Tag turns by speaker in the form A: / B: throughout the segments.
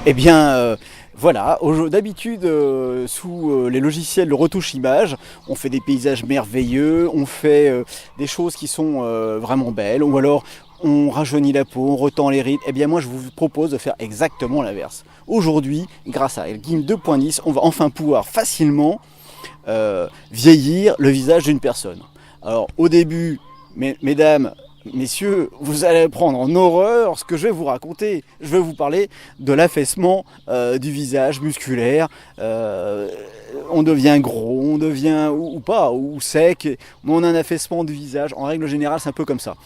A: Eh bien, voilà, d'habitude, sous les logiciels de retouche image, on fait des paysages merveilleux, on fait des choses qui sont vraiment belles, ou alors on rajeunit la peau, on retend les rides. Eh bien, moi, je vous propose de faire exactement l'inverse. Aujourd'hui, grâce à GIMP 2.10, on va enfin pouvoir facilement vieillir le visage d'une personne. Alors, au début, mesdames, messieurs, vous allez prendre en horreur ce que je vais vous raconter. Je vais vous parler de l'affaissement du visage musculaire. On devient gros, on devient ou pas, ou sec. On a un affaissement du visage. En règle générale, c'est un peu comme ça.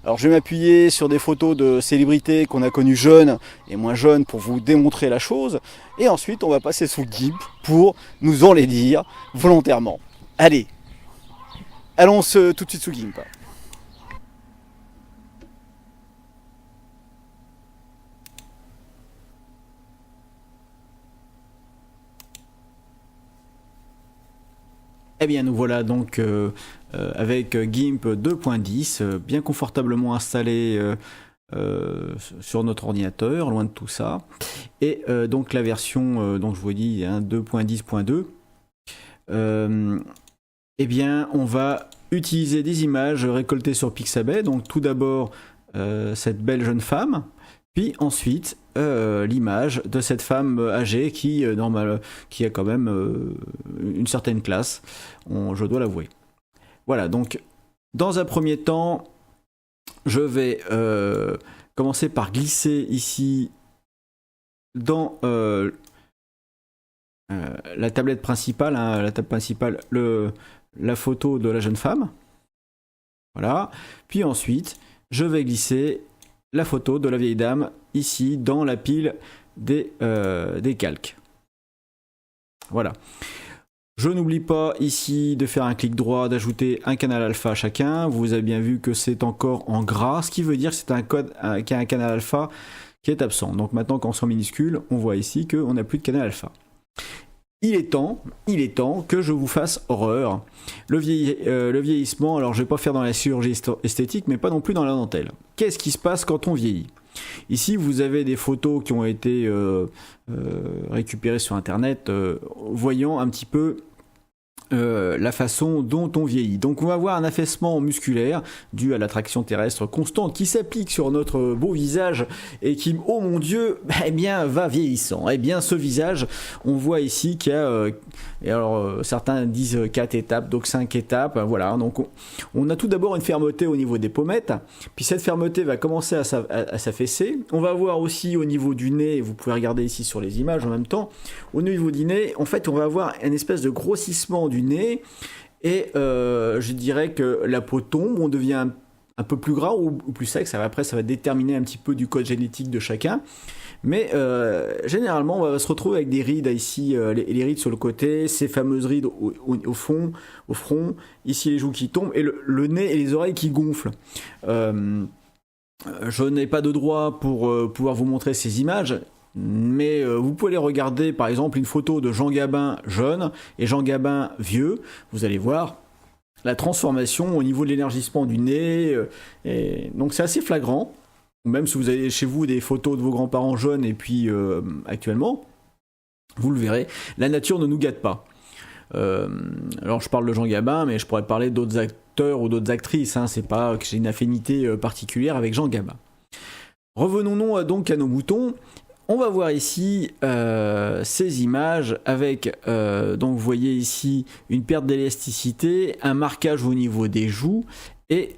A: Alors je vais m'appuyer sur des photos de célébrités qu'on a connues jeunes et moins jeunes pour vous démontrer la chose. Et ensuite, on va passer sous GIMP pour nous en les dire volontairement. Allez, allons tout de suite sous GIMP. Eh bien, nous voilà donc avec GIMP 2.10 bien confortablement installé sur notre ordinateur, loin de tout ça. Et donc la version, donc je vous dis, hein, 2.10.2. Eh bien, on va utiliser des images récoltées sur Pixabay. Donc tout d'abord, cette belle jeune femme. Puis ensuite, l'image de cette femme âgée qui a quand même une certaine classe, je dois l'avouer. Voilà, donc dans un premier temps, je vais commencer par glisser ici dans la tablette principale, hein, la table principale, la photo de la jeune femme. Voilà, puis ensuite, je vais glisser la photo de la vieille dame ici dans la pile des calques. Voilà. Je n'oublie pas ici de faire un clic droit, d'ajouter un canal alpha à chacun. Vous avez bien vu que c'est encore en gras, ce qui veut dire que c'est un code qui a un canal alpha qui est absent. Donc maintenant, quand on sent minuscule, on voit ici qu'on n'a plus de canal alpha. Il est temps que je vous fasse horreur. Le vieillissement, alors je vais pas faire dans la chirurgie esthétique, mais pas non plus dans la dentelle. Qu'est-ce qui se passe quand on vieillit ? Ici, vous avez des photos qui ont été récupérées sur Internet, voyant un petit peu la façon dont on vieillit. Donc on va avoir un affaissement musculaire dû à l'attraction terrestre constante qui s'applique sur notre beau visage et qui, oh mon Dieu, eh bien va vieillissant. Eh bien ce visage, on voit ici qu'il y a, et alors certains disent 4 étapes, donc 5 étapes, voilà. Donc on a tout d'abord une fermeté au niveau des pommettes, puis cette fermeté va commencer à s'affaisser. On va voir aussi au niveau du nez, vous pouvez regarder ici sur les images en même temps, au niveau du nez, en fait on va avoir une espèce de grossissement du nez et je dirais que la peau tombe, on devient un peu plus gras ou plus sec. Après ça va déterminer un petit peu du code génétique de chacun, mais généralement on va se retrouver avec des rides ici, les rides sur le côté, ces fameuses rides au front, ici les joues qui tombent et le nez et les oreilles qui gonflent. Je n'ai pas de droit pour pouvoir vous montrer ces images, mais vous pouvez les regarder, par exemple une photo de Jean Gabin jeune et Jean Gabin vieux. Vous allez voir la transformation au niveau de l'élargissement du nez, et donc c'est assez flagrant. Même si vous avez chez vous des photos de vos grands-parents jeunes et puis actuellement, vous le verrez, la nature ne nous gâte pas. Alors je parle de Jean Gabin, mais je pourrais parler d'autres acteurs ou d'autres actrices, hein. C'est pas que j'ai une affinité particulière avec Jean Gabin. Revenons donc à nos moutons. On va voir ici ces images avec, donc vous voyez ici une perte d'élasticité, un marquage au niveau des joues et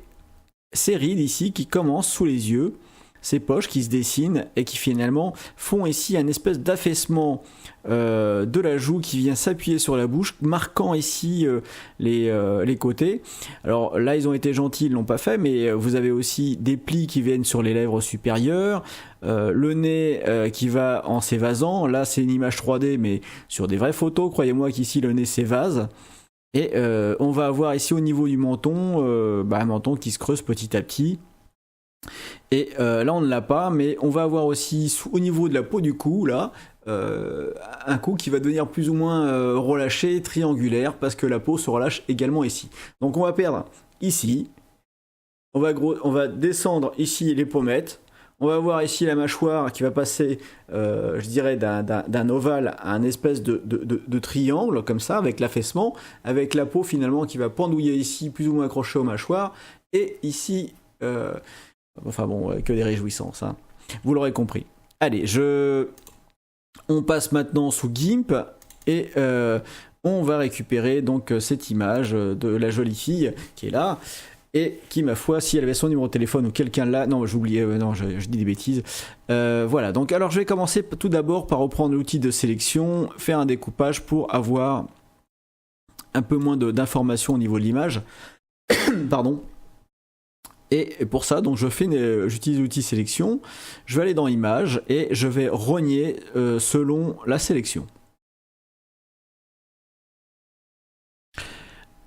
A: ces rides ici qui commencent sous les yeux, ces poches qui se dessinent et qui finalement font ici un espèce d'affaissement de la joue qui vient s'appuyer sur la bouche, marquant ici les côtés. Alors là ils ont été gentils, ils l'ont pas fait, mais vous avez aussi des plis qui viennent sur les lèvres supérieures, le nez qui va en s'évasant. Là c'est une image 3D, mais sur des vraies photos, croyez-moi qu'ici le nez s'évase. Et on va avoir ici au niveau du menton, un menton qui se creuse petit à petit. Et là on ne l'a pas, mais on va avoir aussi au niveau de la peau du cou, là, un cou qui va devenir plus ou moins relâché, triangulaire, parce que la peau se relâche également ici. Donc on va perdre ici, on va descendre ici les pommettes, On va voir ici la mâchoire qui va passer, je dirais, d'un ovale à un espèce de triangle, comme ça, avec l'affaissement, avec la peau finalement qui va pendouiller ici, plus ou moins accrochée aux mâchoires, et ici, enfin bon, que des réjouissances, hein. Vous l'aurez compris. Allez, on passe maintenant sous GIMP, et on va récupérer donc cette image de la jolie fille qui est là. Et qui, ma foi, si elle avait son numéro de téléphone ou quelqu'un là... Non, j'oubliais, non, je dis des bêtises. Voilà, donc alors je vais commencer tout d'abord par reprendre l'outil de sélection, faire un découpage pour avoir un peu moins d'informations au niveau de l'image. Pardon. Et pour ça, donc j'utilise l'outil sélection, je vais aller dans Images et je vais rogner selon la sélection.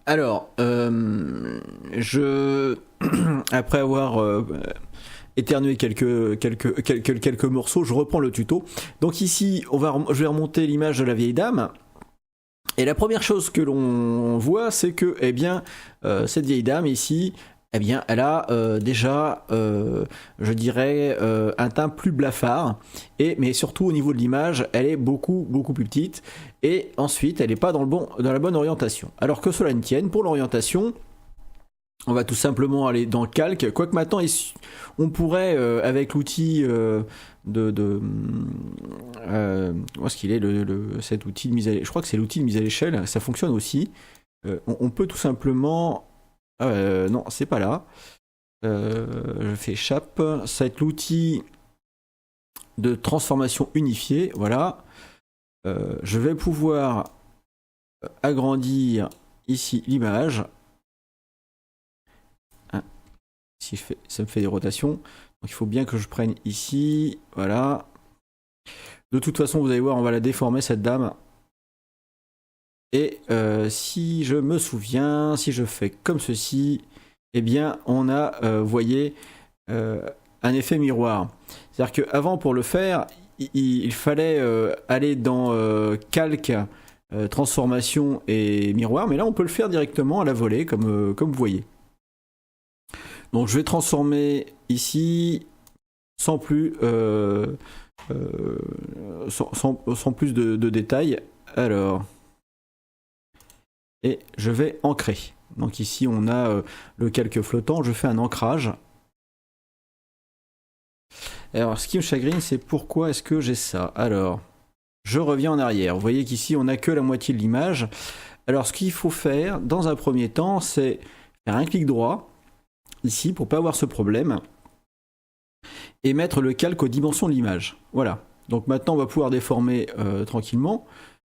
A: Alors, après avoir éternué quelques morceaux, je reprends le tuto. Donc ici, je vais remonter l'image de la vieille dame. Et la première chose que l'on voit, c'est que, eh bien, cette vieille dame ici, eh bien, elle a déjà, je dirais, un teint plus blafard, mais surtout au niveau de l'image, elle est beaucoup plus petite, et ensuite, elle n'est pas dans la bonne orientation. Alors que cela ne tienne, pour l'orientation, on va tout simplement aller dans Calque, quoique maintenant, on pourrait, avec l'outil où est-ce qu'il est, cet outil de mise à l'échelle, je crois que c'est l'outil de mise à l'échelle, ça fonctionne aussi, on peut tout simplement... non, c'est pas là. Je fais échappe. Ça va être l'outil de transformation unifiée. Voilà. Je vais pouvoir agrandir ici l'image. Hein. Si ça me fait des rotations. Donc il faut bien que je prenne ici. Voilà. De toute façon, vous allez voir, on va la déformer cette dame. Et si je me souviens, si je fais comme ceci, eh bien on a, vous voyez, un effet miroir. C'est-à-dire qu'avant, pour le faire, il fallait aller dans calque, transformation et miroir, mais là on peut le faire directement à la volée, comme vous voyez. Donc je vais transformer ici sans plus, sans plus de détails. Alors... Et je vais ancrer. Donc ici on a le calque flottant, je fais un ancrage. Alors ce qui me chagrine, c'est pourquoi est-ce que j'ai ça. Alors, je reviens en arrière. Vous voyez qu'ici on n'a que la moitié de l'image. Alors ce qu'il faut faire dans un premier temps, c'est faire un clic droit, ici, pour ne pas avoir ce problème, et mettre le calque aux dimensions de l'image. Voilà. Donc maintenant on va pouvoir déformer tranquillement.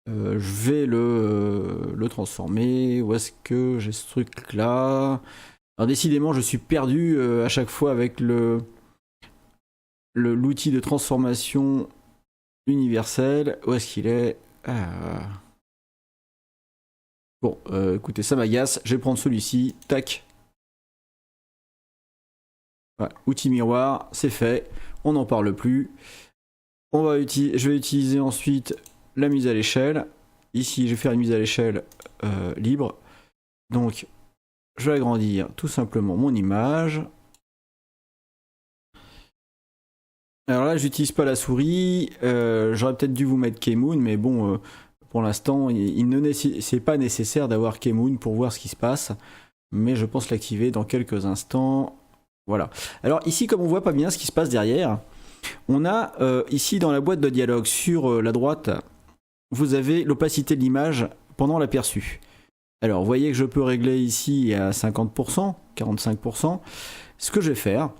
A: Je vais le transformer. Où est-ce que j'ai ce truc là? Alors décidément je suis perdu à chaque fois avec l'outil de transformation universelle. Où est-ce qu'il est? Bon, écoutez, ça m'agace. Je vais prendre celui-ci. Tac. Voilà, outil miroir, c'est fait. On n'en parle plus. Je vais utiliser ensuite la mise à l'échelle. Ici, je vais faire une mise à l'échelle libre. Donc, je vais agrandir tout simplement mon image. Alors là, j'utilise pas la souris. J'aurais peut-être dû vous mettre Keymoon, mais bon, pour l'instant, c'est pas nécessaire d'avoir Keymoon pour voir ce qui se passe. Mais je pense l'activer dans quelques instants. Voilà. Alors ici, comme on voit pas bien ce qui se passe derrière, on a ici dans la boîte de dialogue sur la droite, vous avez l'opacité de l'image pendant l'aperçu. Alors, vous voyez que je peux régler ici à 50%, 45%. Ce que je vais faire,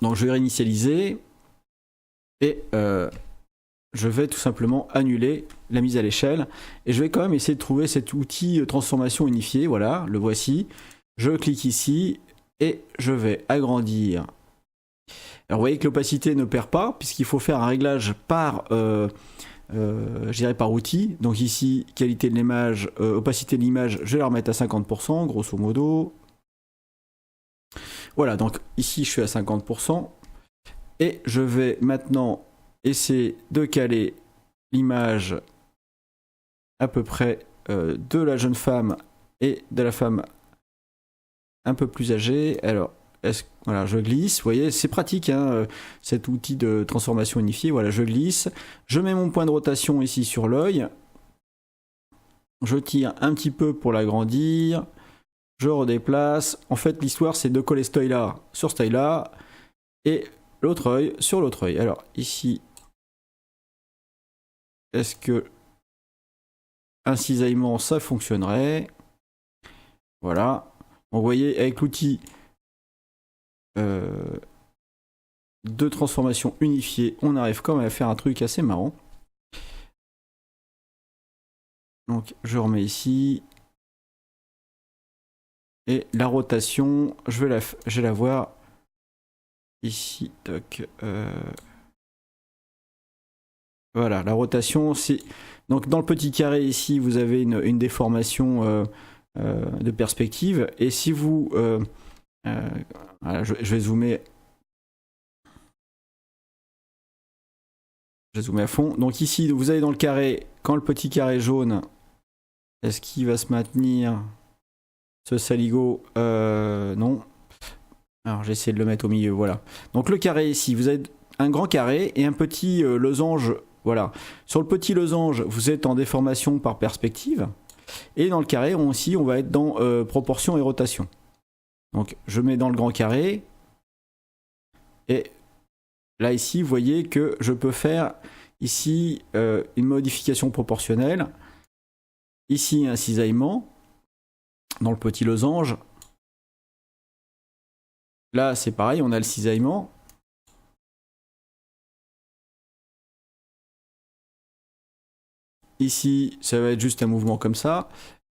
A: donc je vais réinitialiser et je vais tout simplement annuler la mise à l'échelle. Et je vais quand même essayer de trouver cet outil transformation unifiée. Voilà, le voici. Je clique ici et je vais agrandir. Alors, vous voyez que l'opacité ne perd pas, puisqu'il faut faire un réglage par... je dirais par outil. Donc ici, qualité de l'image, opacité de l'image, je vais la remettre à 50%, grosso modo. Voilà, donc ici je suis à 50%. Et je vais maintenant essayer de caler l'image à peu près de la jeune femme et de la femme un peu plus âgée. Alors, voilà, je glisse, vous voyez, c'est pratique, hein, cet outil de transformation unifiée. Voilà, je glisse, je mets mon point de rotation ici sur l'œil, je tire un petit peu pour l'agrandir, je redéplace. En fait, l'histoire, c'est de coller cet œil-là sur cet œil-là, et l'autre œil sur l'autre œil. Alors, ici, est-ce que un cisaillement, ça fonctionnerait? Voilà. Donc, vous voyez, avec l'outil de transformation unifiée, on arrive quand même à faire un truc assez marrant. Donc, je remets ici. Et la rotation, je vais la voir ici. Toc, voilà, la rotation, c'est... Donc, dans le petit carré ici, vous avez une déformation de perspective. Et si vous... voilà, je vais zoomer. Je vais zoomer à fond. Donc ici, vous avez dans le carré, quand le petit carré jaune, est-ce qu'il va se maintenir, ce saligo? Non. Alors j'ai essayé de le mettre au milieu, voilà. Donc le carré ici, vous avez un grand carré et un petit losange, voilà. Sur le petit losange, vous êtes en déformation par perspective. Et dans le carré, aussi, on va être dans proportion et rotation. Donc je mets dans le grand carré. Et là ici, vous voyez que je peux faire ici une modification proportionnelle. Ici, un cisaillement dans le petit losange. Là, c'est pareil, on a le cisaillement. Ici, ça va être juste un mouvement comme ça.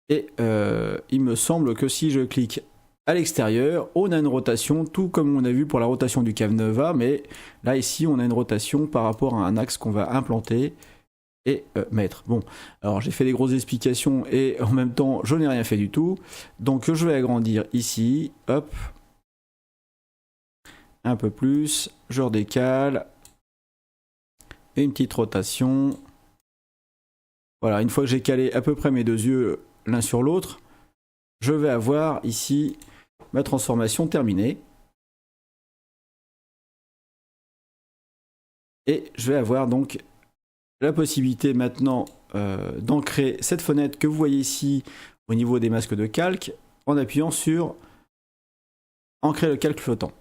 A: Et il me semble que si je clique à l'extérieur, on a une rotation, tout comme on a vu pour la rotation du Cavenova, mais là, ici, on a une rotation par rapport à un axe qu'on va implanter et mettre. Bon, alors j'ai fait des grosses explications et en même temps, je n'ai rien fait du tout. Donc, je vais agrandir ici, hop, un peu plus, je redécale, et une petite rotation. Voilà, une fois que j'ai calé à peu près mes deux yeux l'un sur l'autre, je vais avoir ici ma transformation terminée. Et je vais avoir donc la possibilité maintenant d'ancrer cette fenêtre que vous voyez ici au niveau des masques de calque en appuyant sur ancrer le calque flottant.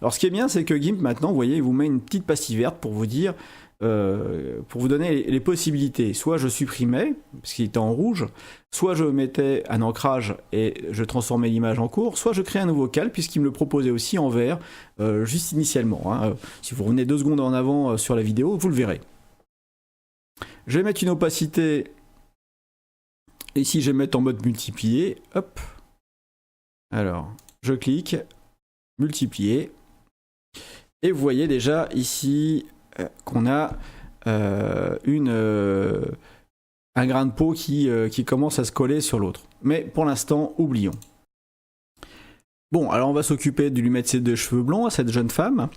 A: Alors ce qui est bien, c'est que GIMP maintenant, vous voyez, il vous met une petite pastille verte pour vous dire, pour vous donner les possibilités. Soit je supprimais, parce qu'il était en rouge, soit je mettais un ancrage et je transformais l'image en cours, soit je créais un nouveau calque, puisqu'il me le proposait aussi en vert, juste initialement. Hein. Si vous revenez 2 secondes en avant sur la vidéo, vous le verrez. Je vais mettre une opacité, ici je vais mettre en mode multiplier, hop. Alors, je clique, multiplier, et vous voyez déjà ici qu'on a un grain de peau qui commence à se coller sur l'autre. Mais pour l'instant, oublions. Bon, alors on va s'occuper de lui mettre ses 2 cheveux blonds à cette jeune femme.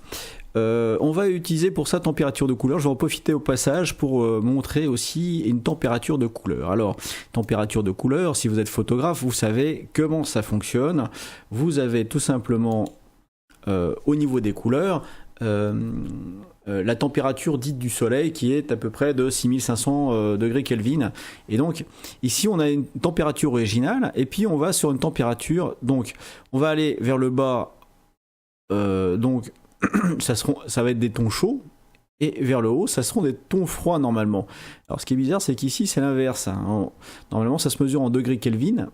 A: On va utiliser pour ça température de couleur. Je vais en profiter au passage pour montrer aussi une température de couleur. Alors, température de couleur, si vous êtes photographe, vous savez comment ça fonctionne. Vous avez tout simplement au niveau des couleurs la température dite du soleil qui est à peu près de 6500 degrés Kelvin. Et donc ici on a une température originale et puis on va sur une température, donc on va aller vers le bas, donc ça va être des tons chauds, et vers le haut ça seront des tons froids normalement. Alors ce qui est bizarre, c'est qu'ici c'est l'inverse, hein. Normalement ça se mesure en degrés Kelvin,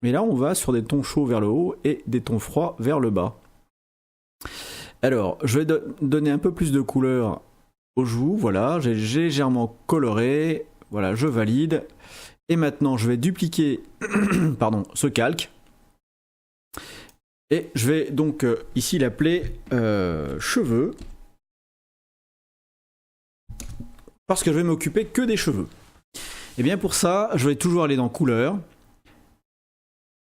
A: mais là on va sur des tons chauds vers le haut et des tons froids vers le bas. Alors, je vais donner un peu plus de couleur aux joues, voilà, j'ai légèrement coloré, voilà, je valide. Et maintenant, je vais dupliquer pardon, ce calque. Et je vais donc ici l'appeler cheveux. Parce que je vais m'occuper que des cheveux. Et bien pour ça, je vais toujours aller dans couleur,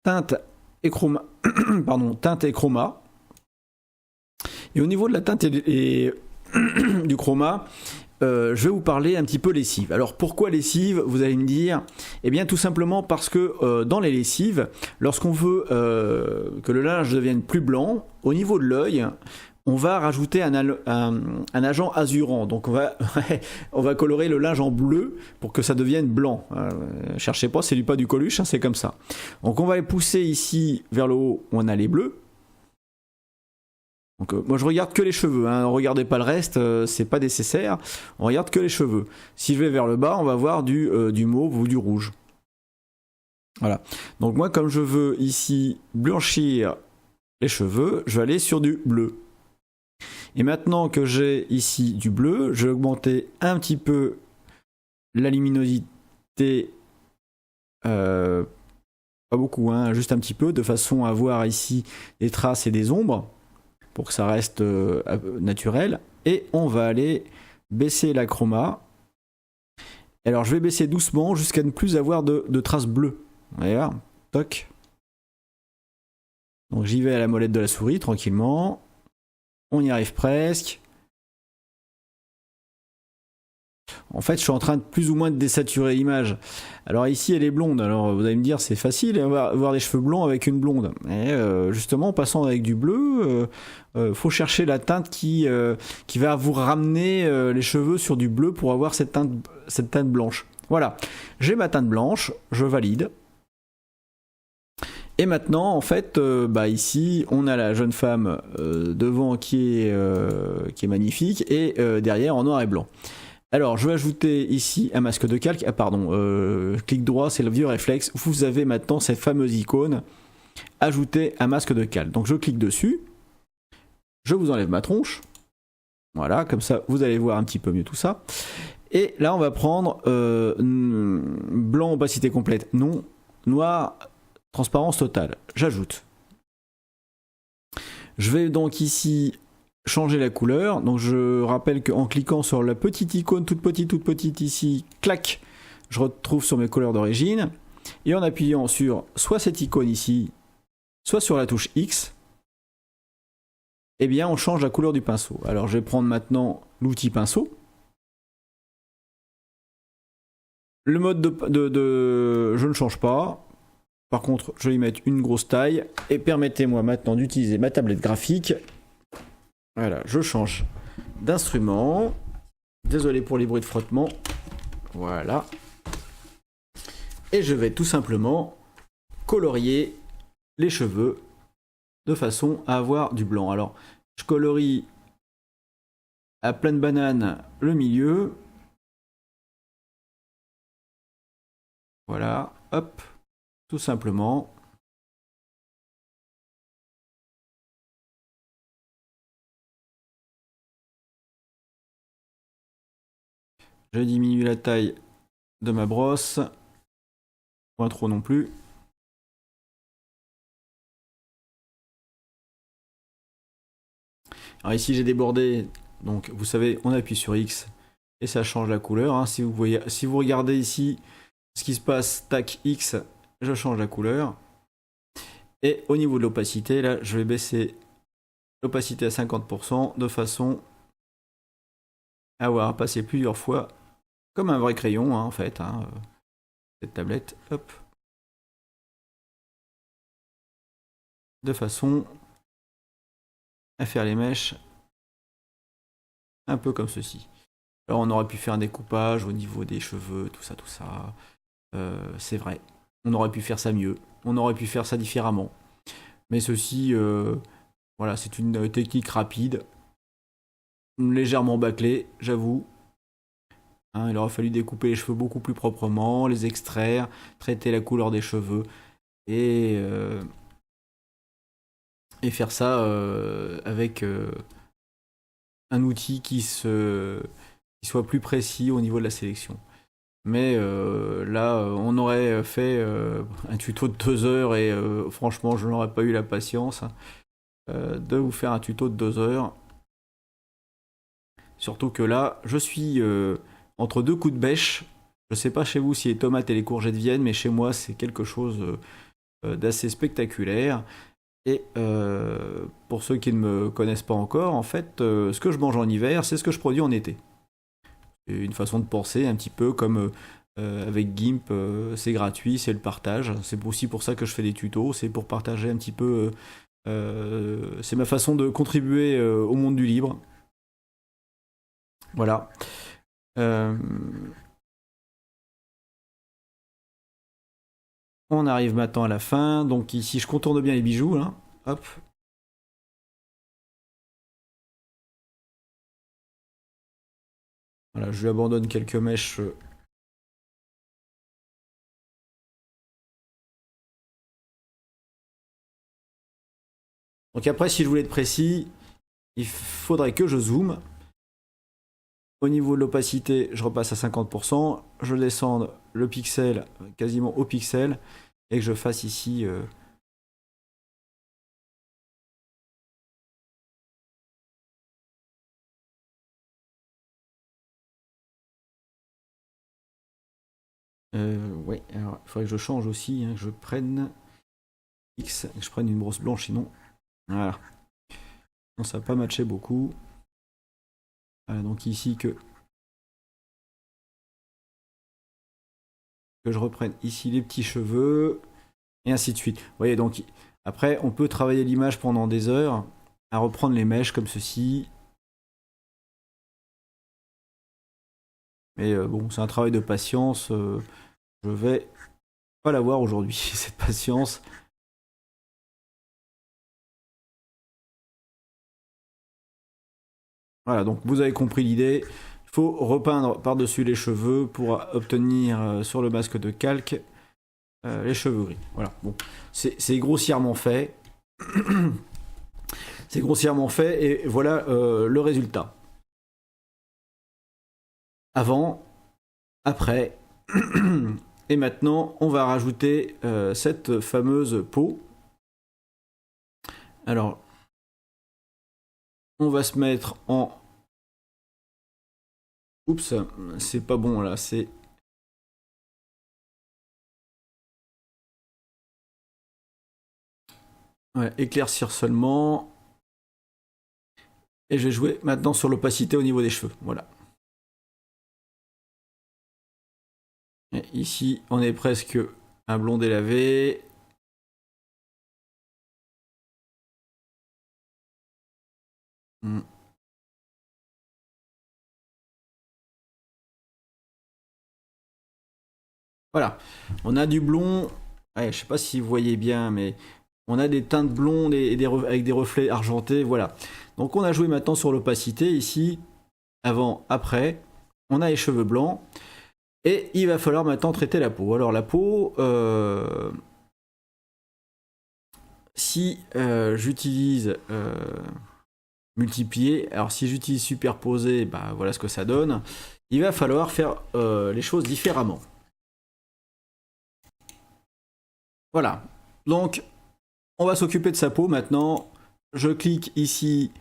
A: teinte et chroma, pardon, teinte et chroma. Et au niveau de la teinte et du chroma, je vais vous parler un petit peu lessive. Alors pourquoi lessive, vous allez me dire? Eh bien tout simplement parce que dans les lessives, lorsqu'on veut que le linge devienne plus blanc, au niveau de l'œil, on va rajouter un agent azurant. Donc on va colorer le linge en bleu pour que ça devienne blanc. Cherchez pas, c'est pas du Coluche, hein, c'est comme ça. Donc on va les pousser ici vers le haut, on a les bleus. Donc moi je regarde que les cheveux, hein. Regardez pas le reste, c'est pas nécessaire. On regarde que les cheveux. Si je vais vers le bas, on va voir du mauve ou du rouge. Voilà. Donc moi comme je veux ici blanchir les cheveux, je vais aller sur du bleu. Et maintenant que j'ai ici du bleu, je vais augmenter un petit peu la luminosité, pas beaucoup, hein, juste un petit peu, de façon à voir ici des traces et des ombres, pour que ça reste naturel. Et on va aller baisser la chroma. Alors je vais baisser doucement jusqu'à ne plus avoir de traces bleues. Voilà, toc. Donc j'y vais à la molette de la souris tranquillement. On y arrive presque. En fait, je suis en train de plus ou moins de désaturer l'image. Alors ici, elle est blonde. Alors vous allez me dire, c'est facile avoir des cheveux blonds avec une blonde. Mais justement, en passant avec du bleu, faut chercher la teinte qui va vous ramener les cheveux sur du bleu pour avoir cette teinte blanche. Voilà, j'ai ma teinte blanche, je valide. Et maintenant, en fait, ici, on a la jeune femme devant qui est magnifique et derrière en noir et blanc. Alors, je vais ajouter ici un masque de calque. Ah, pardon, clic droit, c'est le vieux réflexe. Vous avez maintenant cette fameuse icône, ajouter un masque de calque. Donc, je clique dessus. Je vous enlève ma tronche. Voilà, comme ça, vous allez voir un petit peu mieux tout ça. Et là, on va prendre blanc, opacité complète, non. Noir, transparence totale. J'ajoute. Je vais donc ici changer la couleur. Donc je rappelle qu'en cliquant sur la petite icône toute petite ici, clac, je retrouve sur mes couleurs d'origine. Et en appuyant sur soit cette icône ici, soit sur la touche X, eh bien on change la couleur du pinceau. Alors je vais prendre maintenant l'outil pinceau. Le mode je ne change pas. Par contre, je vais y mettre une grosse taille. Et permettez-moi maintenant d'utiliser ma tablette graphique. Voilà, je change d'instrument. Désolé pour les bruits de frottement. Voilà. Et je vais tout simplement colorier les cheveux de façon à avoir du blanc. Alors, je colorie à pleine banane le milieu. Voilà, hop. Tout simplement. Je diminue la taille de ma brosse. Pas trop non plus. Alors ici j'ai débordé. Donc vous savez, on appuie sur X et ça change la couleur. Hein. Si vous regardez ici ce qui se passe, tac X, je change la couleur. Et au niveau de l'opacité, là, je vais baisser l'opacité à 50% de façon à avoir passé plusieurs fois comme un vrai crayon, hein, en fait, hein, cette tablette, hop, de façon à faire les mèches un peu comme ceci. Alors on aurait pu faire un découpage au niveau des cheveux, tout ça, c'est vrai. On aurait pu faire ça mieux, on aurait pu faire ça différemment. Mais ceci, voilà, c'est une technique rapide, légèrement bâclée, j'avoue. Hein, il aurait fallu découper les cheveux beaucoup plus proprement, les extraire, traiter la couleur des cheveux et faire ça avec un outil qui soit plus précis au niveau de la sélection. Mais là, on aurait fait un tuto de 2 heures et franchement, je n'aurais pas eu la patience de vous faire un tuto de 2 heures. Surtout que là, je suis entre 2 coups de bêche. Je sais pas chez vous si les tomates et les courgettes viennent, mais chez moi, c'est quelque chose d'assez spectaculaire. Et pour ceux qui ne me connaissent pas encore, en fait, ce que je mange en hiver, c'est ce que je produis en été. une façon de penser un petit peu comme avec GIMP, c'est gratuit, c'est le partage. C'est aussi pour ça que je fais des tutos, c'est pour partager un petit peu. C'est ma façon de contribuer au monde du libre. Voilà. On arrive maintenant à la fin. Donc ici, je contourne bien les bijoux. Là. Hop. Voilà, je lui abandonne quelques mèches. Donc après, si je voulais être précis, il faudrait que je zoome. Au niveau de l'opacité, je repasse à 50%. Je descende le pixel quasiment au pixel. Et que je fasse ici... ouais, alors il faudrait que je change aussi, hein, que je prenne X, que je prenne une brosse blanche, sinon... Voilà. Non, ça va pas matcher beaucoup. Voilà, donc ici que je reprenne ici les petits cheveux, et ainsi de suite. Vous voyez, donc après, on peut travailler l'image pendant des heures, à reprendre les mèches comme ceci. Mais bon, c'est un travail de patience. Je vais pas l'avoir aujourd'hui, cette patience. Voilà, donc vous avez compris l'idée. Il faut repeindre par-dessus les cheveux pour obtenir sur le masque de calque les cheveux gris. Voilà, bon, c'est grossièrement fait. C'est grossièrement fait et voilà le résultat. Avant, après, et maintenant on va rajouter cette fameuse peau. Alors, on va se mettre en... Oups, c'est pas bon là, c'est... Ouais, éclaircir seulement. Et je vais jouer maintenant sur l'opacité au niveau des cheveux. Voilà. Et ici, on est presque un blond délavé. Hmm. Voilà. On a du blond. Ouais, je sais pas si vous voyez bien, mais on a des teintes blondes avec des reflets argentés. Voilà. Donc on a joué maintenant sur l'opacité. Ici, avant, après. On a les cheveux blancs. Et il va falloir maintenant traiter la peau. Alors la peau, si j'utilise multiplier, alors si j'utilise superposer, bah, voilà ce que ça donne. Il va falloir faire les choses différemment. Voilà. Donc, on va s'occuper de sa peau maintenant. Je clique ici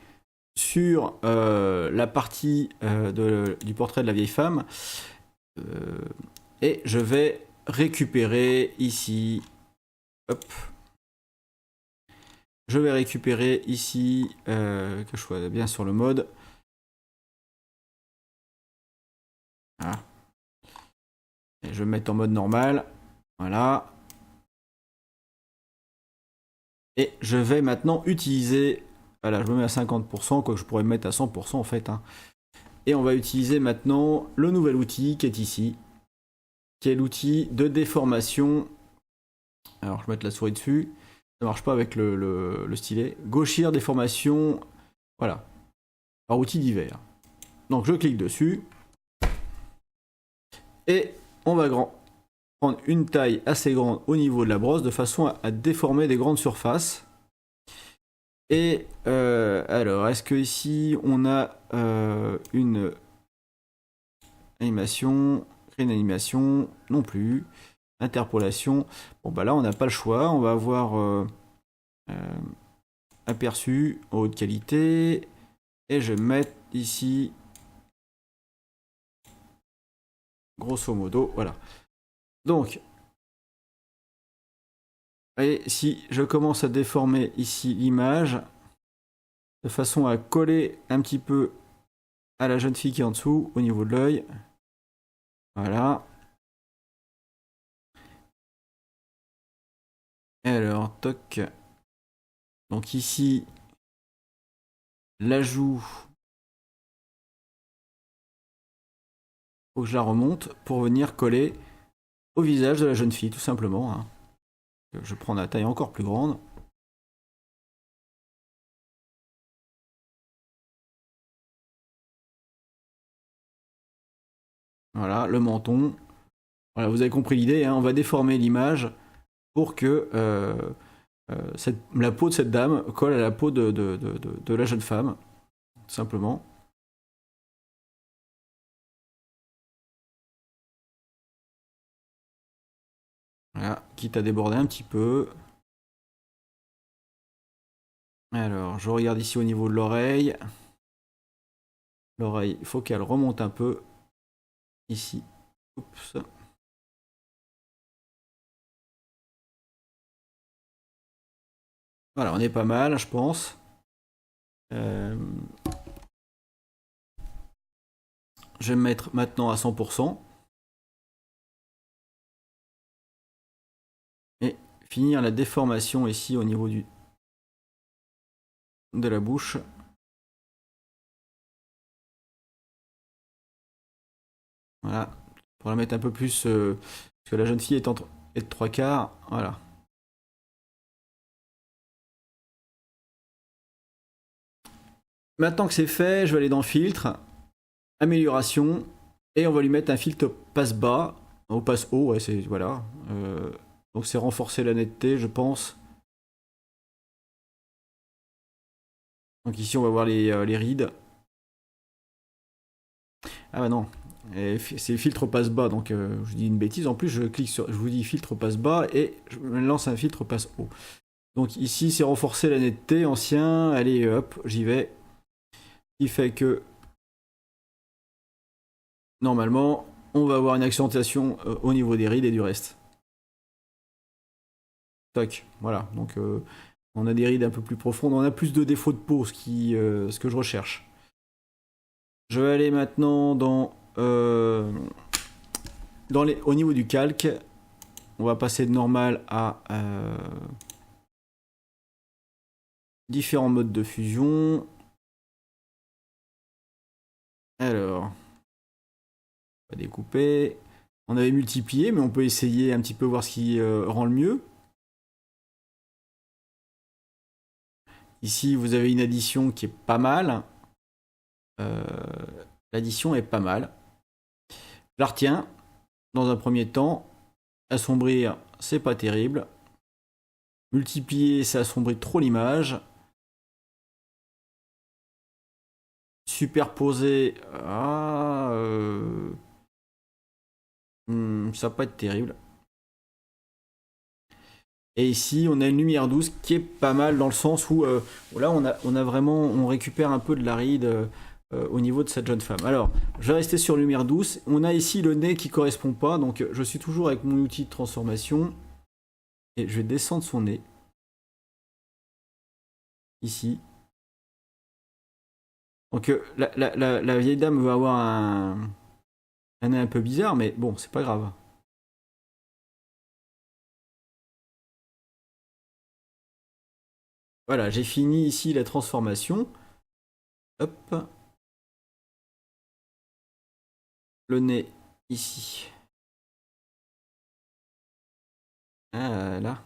A: sur la partie du portrait de la vieille femme. Et je vais récupérer ici. Hop. Je vais récupérer ici, que je sois bien sur le mode. Voilà. Et je vais me mettre en mode normal. Voilà. Et je vais maintenant utiliser... Voilà, je me mets à 50%, quoique je pourrais me mettre à 100% en fait. Hein. Et on va utiliser maintenant le nouvel outil qui est ici. Qui est l'outil de déformation. Alors je vais mettre la souris dessus. Ça marche pas avec le stylet. Gauchir, déformation. Voilà. Par outil divers. Donc je clique dessus. Et on va prendre une taille assez grande au niveau de la brosse de façon à déformer des grandes surfaces. Et alors, est-ce que ici on a une animation, créer une animation, non plus, interpolation. Bon bah là on n'a pas le choix, on va avoir aperçu en haute qualité et je vais mettre ici grosso modo, voilà. Donc, et si je commence à déformer ici l'image de façon à coller un petit peu à la jeune fille qui est en dessous, au niveau de l'œil. Voilà. Alors, toc. Donc ici, la joue. Faut que je la remonte pour venir coller au visage de la jeune fille, tout simplement. Hein. Je prends la taille encore plus grande. Voilà, le menton. Voilà, vous avez compris l'idée, hein, on va déformer l'image pour que la peau de cette dame colle à la peau de la jeune femme, tout simplement. Voilà, quitte à déborder un petit peu. Alors, je regarde ici au niveau de l'oreille. L'oreille, il faut qu'elle remonte un peu. Ici. Oups. Voilà, on est pas mal, je pense. Je vais me mettre maintenant à 100%. Et finir la déformation ici au niveau de la bouche. Voilà, pour la mettre un peu plus, parce que la jeune fille est de 3/4. Voilà. Maintenant que c'est fait, je vais aller dans filtre, amélioration, et on va lui mettre un filtre passe bas, ou passe haut, ouais, c'est voilà. Donc c'est renforcer la netteté, je pense. Donc ici on va voir les rides. Ah bah non, c'est filtre passe bas, donc je dis une bêtise. En plus je clique sur, je vous dis filtre passe bas et je me lance un filtre passe haut. Donc ici c'est renforcer la netteté, ancien, allez hop, j'y vais. Ce qui fait que normalement on va avoir une accentuation au niveau des rides et du reste. Tac, voilà, donc on a des rides un peu plus profondes, on a plus de défauts de peau, ce que je recherche. Je vais aller maintenant au niveau du calque. On va passer de normal à différents modes de fusion. Alors, on va découper. On avait multiplié, mais on peut essayer un petit peu voir ce qui rend le mieux. Ici, vous avez une addition qui est pas mal. L'addition est pas mal. Je la retiens dans un premier temps. Assombrir, c'est pas terrible. Multiplier, ça assombrit trop l'image. Superposer, ça va pas être terrible. Et ici, on a une lumière douce qui est pas mal dans le sens où là, on a vraiment, on récupère un peu de la ride au niveau de cette jeune femme. Alors, je vais rester sur lumière douce. On a ici le nez qui correspond pas, donc je suis toujours avec mon outil de transformation et je vais descendre son nez ici. Donc la vieille dame va avoir un nez un peu bizarre, mais bon, c'est pas grave. Voilà, j'ai fini ici la transformation. Hop. Le nez ici. Ah là.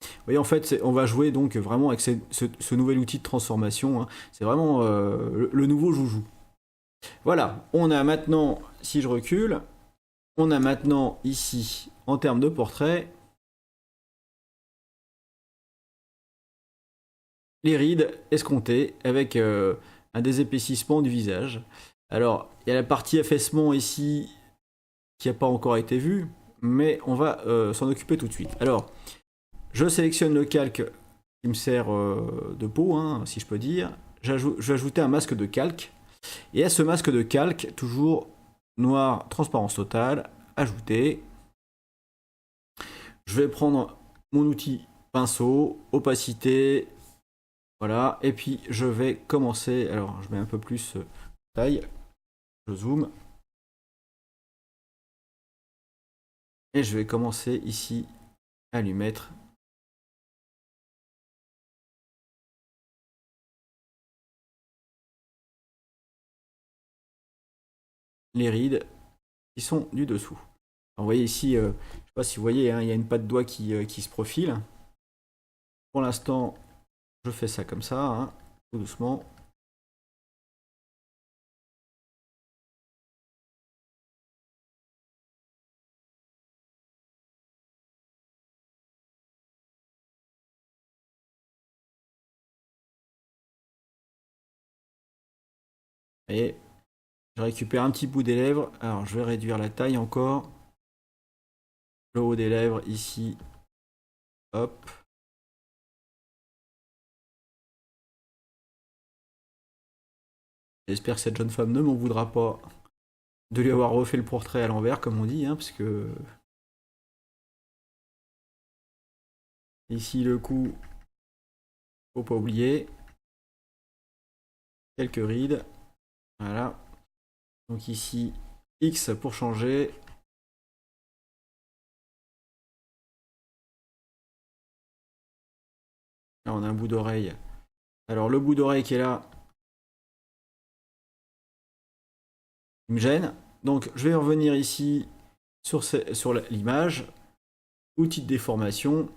A: Vous voyez, en fait, on va jouer donc vraiment avec ce nouvel outil de transformation. Hein. C'est vraiment le nouveau joujou. Voilà, on a maintenant, si je recule, on a maintenant ici, en termes de portrait, les rides escomptées avec un désépaississement du visage. Alors, il y a la partie affaissement ici qui n'a pas encore été vue, mais on va s'en occuper tout de suite. Alors, je sélectionne le calque qui me sert de peau, hein, si je peux dire. Je vais ajouter un masque de calque. Et à ce masque de calque, toujours noir, transparence totale, ajouter. Je vais prendre mon outil pinceau, opacité, voilà, et puis je vais commencer, alors je mets un peu plus taille, Je zoome. Et je vais commencer ici à lui mettre les rides qui sont du dessous. Alors, vous voyez ici, je ne sais pas si vous voyez, hein, il y a une patte doigt qui se profile. Pour l'instant, je fais ça comme ça, hein, tout doucement. Et je récupère un petit bout des lèvres. Alors, je vais réduire la taille encore. Le haut des lèvres ici. Hop. J'espère que cette jeune femme ne m'en voudra pas de lui avoir refait le portrait à l'envers, comme on dit, hein, parce que ici le cou, faut pas oublier. Quelques rides. Voilà. Donc ici, X pour changer. Là, on a un bout d'oreille. Alors, le bout d'oreille qui est là, il me gêne. Donc, je vais revenir ici sur l'image. Outil de déformation.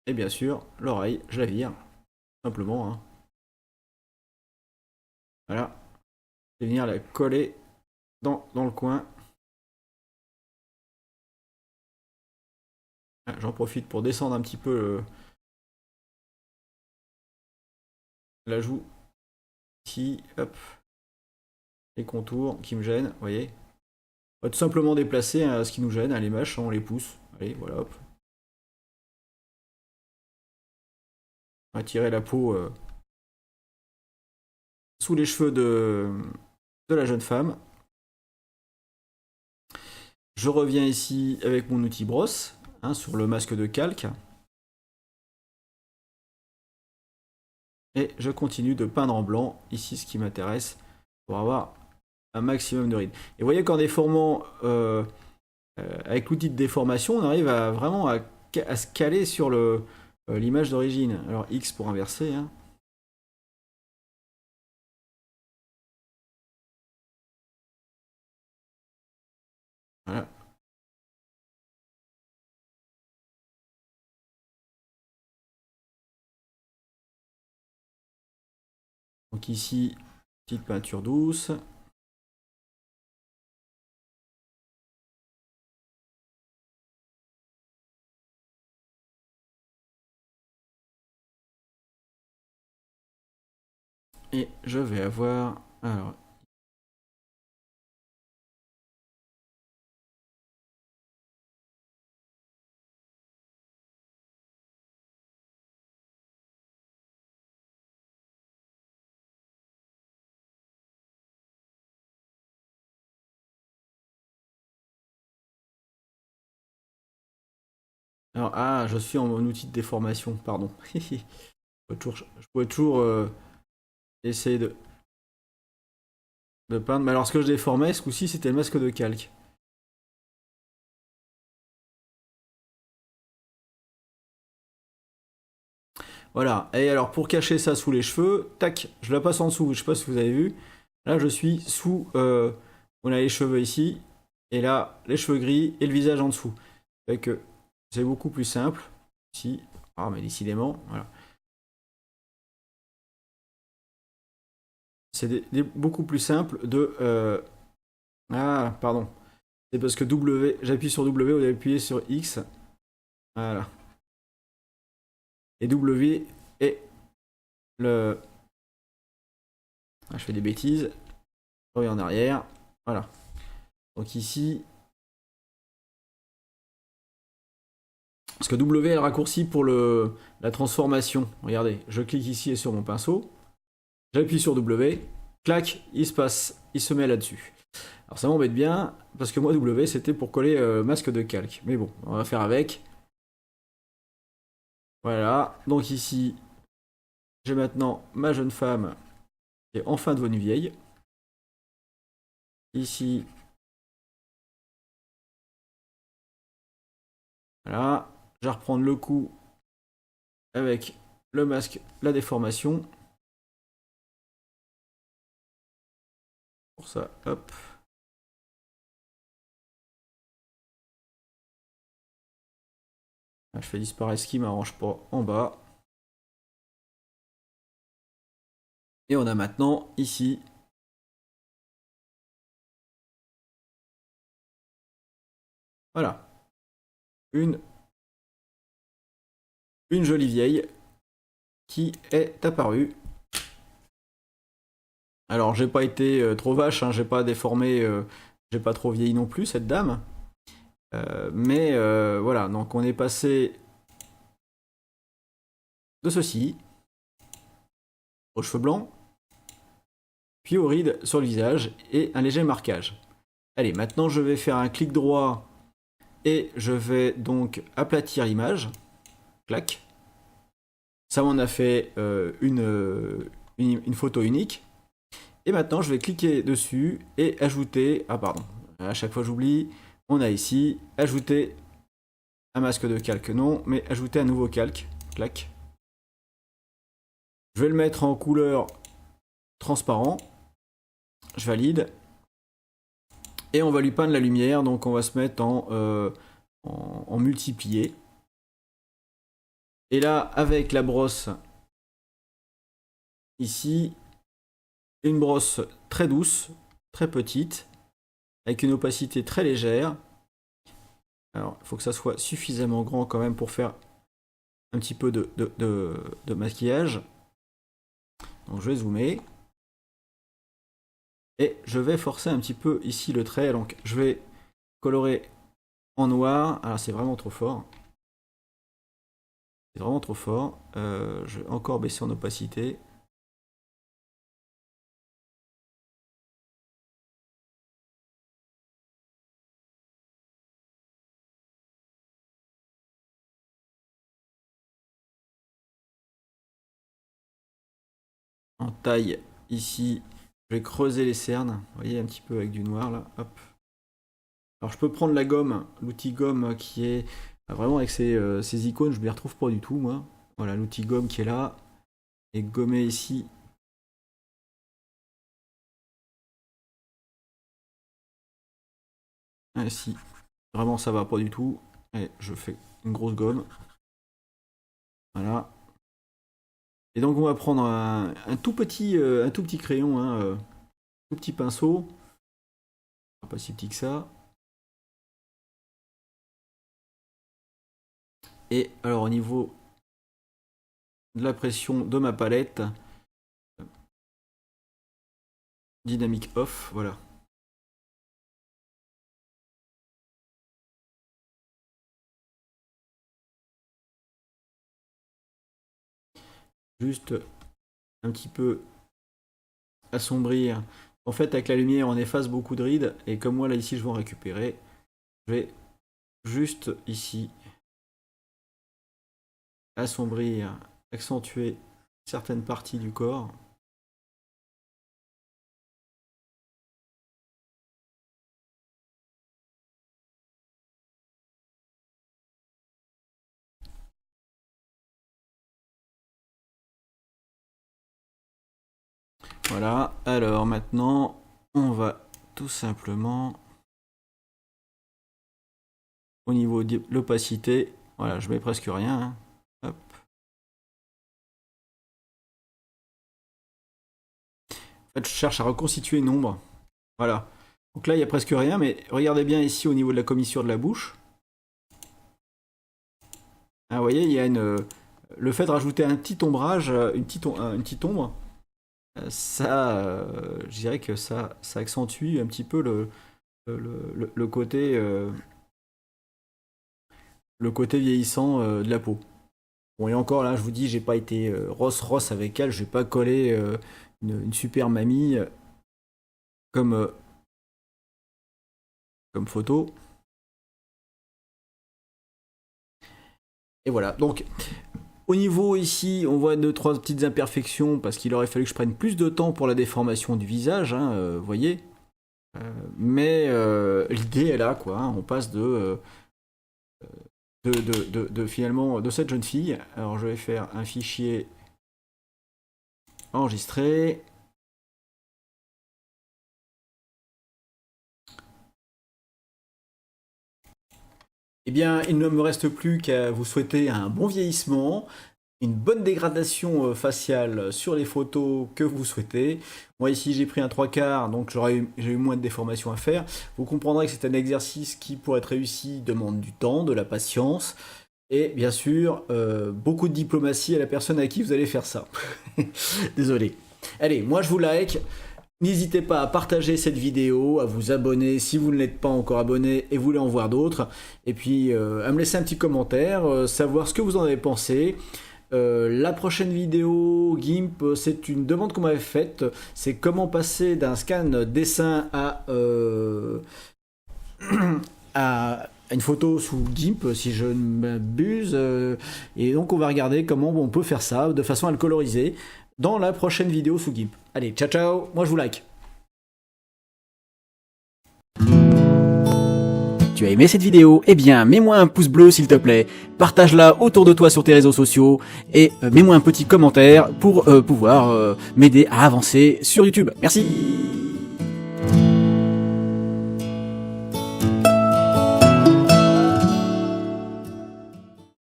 A: Et bien sûr, l'oreille, je la vire. Simplement. Hein. Voilà. Je vais venir la coller dans le coin. J'en profite pour descendre un petit peu la joue. Ici, hop. Les contours qui me gênent, vous voyez. On va tout simplement déplacer hein, ce qui nous gêne, hein, les mâches, on les pousse. Allez, voilà, hop. On va tirer la peau sous les cheveux de la jeune femme. Je reviens ici avec mon outil brosse hein, sur le masque de calque. Et je continue de peindre en blanc, ici ce qui m'intéresse, pour avoir un maximum de rides. Et vous voyez qu'en déformant, avec l'outil de déformation, on arrive à vraiment à se caler sur l'image d'origine. Alors X pour inverser. Hein. Voilà. Donc ici, petite peinture douce. Et je vais avoir... Alors, je suis en outil de déformation, pardon. Je pourrais toujours essayer de peindre. Mais alors, ce que je déformais, ce coup-ci, c'était le masque de calque. Voilà. Et alors, pour cacher ça sous les cheveux, tac, je la passe en dessous. Je sais pas si vous avez vu. Là, je suis sous. On a les cheveux ici. Et là, les cheveux gris et le visage en dessous. Fait que c'est beaucoup plus simple. Ici. Ah, mais décidément. Voilà. C'est beaucoup plus simple de. Ah, pardon. C'est parce que W, j'appuie sur W, vous appuyez sur X. Voilà. Et W est le. Ah, je fais des bêtises. Je reviens en arrière. Voilà. Donc ici. Parce que W est le raccourci pour la transformation. Regardez, je clique ici et sur mon pinceau. J'appuie sur W. Clac, il se met là-dessus. Alors ça m'embête bien, parce que moi W c'était pour coller masque de calque. Mais bon, on va faire avec. Voilà, donc ici, j'ai maintenant ma jeune femme qui est enfin devenue vieille. ici. Voilà, je vais reprendre le coup avec le masque, la déformation. Pour ça, hop. Je fais disparaître ce qui m'arrange pas en bas. Et on a maintenant ici voilà une jolie vieille qui est apparue. Alors j'ai pas été trop vache, hein, j'ai pas déformé, j'ai pas trop vieilli non plus cette dame. Mais voilà, donc on est passé de ceci aux cheveux blancs, puis aux rides sur le visage et un léger marquage. Allez, maintenant je vais faire un clic droit et je vais donc aplatir l'image. Clac. Ça m'en a fait une photo unique. Et maintenant je vais cliquer dessus et ajouter, ah pardon, à chaque fois j'oublie, on a ici ajouter un masque de calque, non, mais ajouter un nouveau calque. Clac. Je vais le mettre en couleur transparent. Je valide. Et on va lui peindre la lumière, donc on va se mettre en multiplié. Et là, avec la brosse, ici, une brosse très douce, très petite, avec une opacité très légère. Alors, il faut que ça soit suffisamment grand quand même pour faire un petit peu de maquillage. Donc je vais zoomer. Et je vais forcer un petit peu ici le trait. Donc je vais colorer en noir. Alors c'est vraiment trop fort. C'est vraiment trop fort. Je vais encore baisser en opacité. En taille ici, je vais creuser les cernes. Vous voyez un petit peu avec du noir là. Hop. Alors je peux prendre la gomme, l'outil gomme qui est vraiment avec ces icônes, je ne les retrouve pas du tout moi. Voilà l'outil gomme qui est là. Et gommer ici. Ah, si vraiment ça va pas du tout. Allez, je fais une grosse gomme. Voilà. Et donc on va prendre un tout petit crayon, hein, tout petit pinceau. Pas si petit que ça. Et alors au niveau de la pression de ma palette, dynamique off, voilà. Juste un petit peu assombrir. En fait avec la lumière on efface beaucoup de rides et comme moi là ici je vais en récupérer, je vais juste ici assombrir, accentuer certaines parties du corps. Voilà, alors maintenant on va tout simplement au niveau de l'opacité, voilà, je mets presque rien, hein. Hop. En fait, je cherche à reconstituer une ombre. Voilà. Donc là, il n'y a presque rien, mais regardez bien ici au niveau de la commissure de la bouche. Ah, vous voyez, il y a le fait de rajouter un petit ombrage, une petite ombre, ça, je dirais que ça accentue un petit peu le côté, le côté vieillissant de la peau. Bon, et encore là, je vous dis, j'ai pas été rosse avec elle, je vais pas coller une super mamie comme, comme photo. Et voilà, donc au niveau ici, on voit 2-3 petites imperfections parce qu'il aurait fallu que je prenne plus de temps pour la déformation du visage, hein, vous voyez. Mais l'idée est là, quoi. Hein. On passe finalement de cette jeune fille. Alors je vais faire un fichier enregistré. Eh bien, il ne me reste plus qu'à vous souhaiter un bon vieillissement, une bonne dégradation faciale sur les photos que vous souhaitez. Moi ici j'ai pris un 3/4, donc j'ai eu moins de déformations à faire. Vous comprendrez que c'est un exercice qui, pour être réussi, demande du temps, de la patience, et bien sûr beaucoup de diplomatie à la personne à qui vous allez faire ça. Désolé. Allez, moi je vous like. N'hésitez pas à partager cette vidéo, à vous abonner si vous ne l'êtes pas encore abonné et voulez en voir d'autres. Et puis à me laisser un petit commentaire, savoir ce que vous en avez pensé. La prochaine vidéo GIMP, c'est une demande qu'on m'avait faite. C'est comment passer d'un scan dessin à une photo sous GIMP, si je ne m'abuse. Et donc on va regarder comment on peut faire ça de façon à le coloriser dans la prochaine vidéo sous GIMP. Allez, ciao ciao, moi je vous like. Tu as aimé cette vidéo? Eh bien, mets-moi un pouce bleu s'il te plaît, partage-la autour de toi sur tes réseaux sociaux et mets-moi un petit commentaire pour pouvoir m'aider à avancer sur YouTube. Merci.